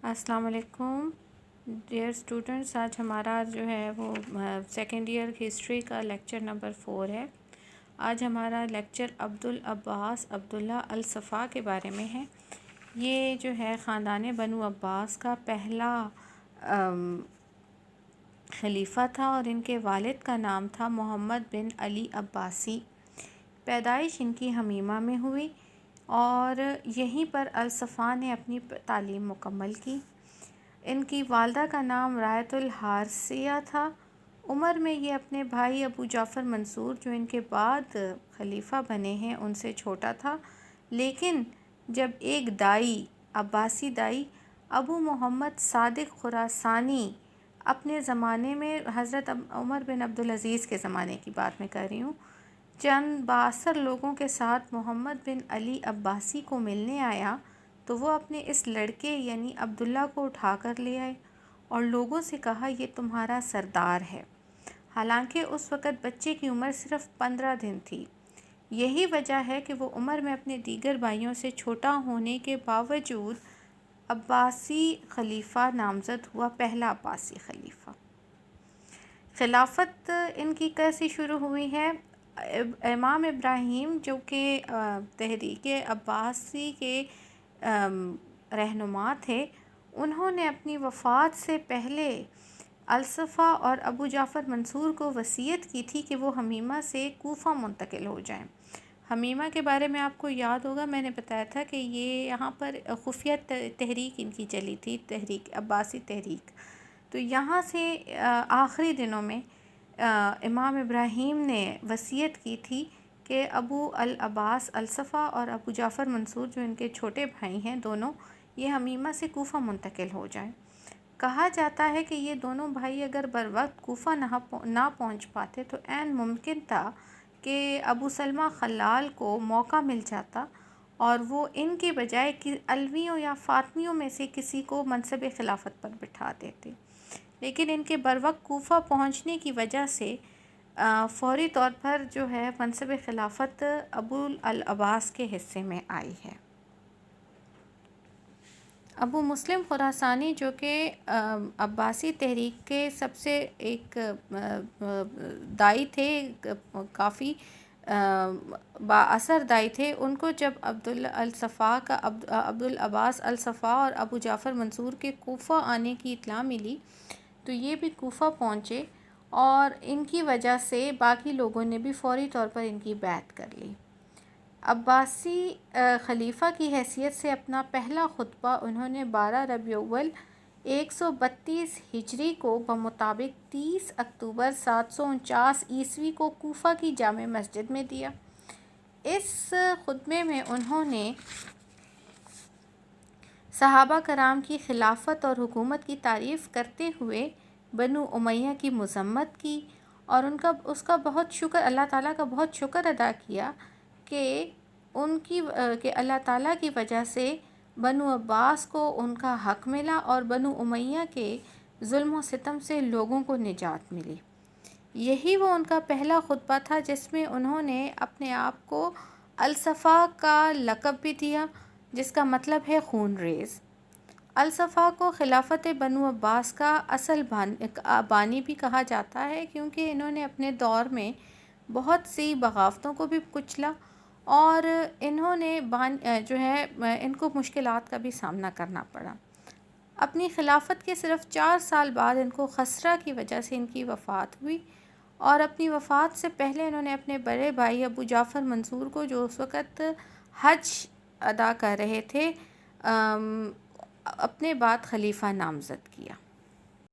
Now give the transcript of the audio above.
السلام علیکم dear students, آج ہمارا جو ہے وہ سیکنڈ ایئر ہسٹری کا لیکچر نمبر 4 ہے۔ آج ہمارا لیکچر عبدالعباس عبداللہ الصفا کے بارے میں ہے۔ یہ جو ہے خاندان بنو عباس کا پہلا خلیفہ تھا اور ان کے والد کا نام تھا محمد بن علی عباسی۔ پیدائش ان کی حمیمہ میں ہوئی اور یہیں پر الصفا نے اپنی تعلیم مکمل کی۔ ان کی والدہ کا نام رایۃ الحارثیہ تھا۔ عمر میں یہ اپنے بھائی ابو جعفر منصور جو ان کے بعد خلیفہ بنے ہیں ان سے چھوٹا تھا، لیکن جب ایک دائی، عباسی دائی ابو محمد صادق خراسانی اپنے زمانے میں، حضرت عمر بن عبدالعزیز کے زمانے کی بات میں کر رہی ہوں، چند بااثر لوگوں کے ساتھ محمد بن علی عباسی کو ملنے آیا تو وہ اپنے اس لڑکے یعنی عبداللہ کو اٹھا کر لے آئے اور لوگوں سے کہا یہ تمہارا سردار ہے، حالانکہ اس وقت بچے کی عمر صرف 15 دن تھی۔ یہی وجہ ہے کہ وہ عمر میں اپنے دیگر بھائیوں سے چھوٹا ہونے کے باوجود عباسی خلیفہ نامزد ہوا، پہلا عباسی خلیفہ۔ خلافت ان کی کیسی شروع ہوئی ہے؟ امام ابراہیم جو کہ تحریک عباسی کے رہنما تھے، انہوں نے اپنی وفات سے پہلے الصفا اور ابو جعفر منصور کو وصیت کی تھی کہ وہ حمیمہ سے کوفہ منتقل ہو جائیں۔ حمیمہ کے بارے میں آپ کو یاد ہوگا، میں نے بتایا تھا کہ یہ یہاں پر خفیہ تحریک ان کی چلی تھی، تحریک عباسی تحریک۔ تو یہاں سے آخری دنوں میں امام ابراہیم نے وصیت کی تھی کہ ابو العباس الصفا اور ابو جعفر منصور جو ان کے چھوٹے بھائی ہیں دونوں، یہ حمیمہ سے کوفہ منتقل ہو جائیں۔ کہا جاتا ہے کہ یہ دونوں بھائی اگر بروقت کوفہ نہ پہنچ پاتے تو عین ممکن تھا کہ ابو سلمہ خلال کو موقع مل جاتا اور وہ ان کے بجائے علویوں یا فاطمیوں میں سے کسی کو منصب خلافت پر بٹھا دیتے، لیکن ان کے بروقت کوفہ پہنچنے کی وجہ سے فوری طور پر جو ہے منصب خلافت ابو العباس کے حصے میں آئی ہے۔ ابو مسلم خراسانی جو کہ عباسی تحریک کے سب سے ایک دائی تھے، کافی با اثر دائی تھے، ان کو جب عبدالعباس الصفا اور ابو جعفر منصور کے کوفہ آنے کی اطلاع ملی تو یہ بھی کوفہ پہنچے اور ان کی وجہ سے باقی لوگوں نے بھی فوری طور پر ان کی بیعت کر لی۔ عباسی خلیفہ کی حیثیت سے اپنا پہلا خطبہ انہوں نے 12 ربیع الاول 132 ہجری کو بمطابق 30 اکتوبر 749 عیسوی کو کوفہ کی جامع مسجد میں دیا۔ اس خطبے میں انہوں نے صحابہ کرام کی خلافت اور حکومت کی تعریف کرتے ہوئے بنو امیہ کی مذمت کی اور اس کا بہت شکر، اللہ تعالیٰ کا بہت شکر ادا کیا کہ اللہ تعالیٰ کی وجہ سے بنو عباس کو ان کا حق ملا اور بنو امیہ کے ظلم و ستم سے لوگوں کو نجات ملی۔ یہی وہ ان کا پہلا خطبہ تھا جس میں انہوں نے اپنے آپ کو الصفا کا لقب بھی دیا، جس کا مطلب ہے خون ریز۔ الصفا کو خلافت بنو عباس کا اصل بانی بھی کہا جاتا ہے، کیونکہ انہوں نے اپنے دور میں بہت سی بغاوتوں کو بھی کچلا اور انہوں نے ان کو مشکلات کا بھی سامنا کرنا پڑا۔ اپنی خلافت کے صرف 4 سال بعد ان کو خسرہ کی وجہ سے ان کی وفات ہوئی اور اپنی وفات سے پہلے انہوں نے اپنے بڑے بھائی ابو جعفر منصور کو، جو اس وقت حج ادا کر رہے تھے، اپنے بعد خلیفہ نامزد کیا۔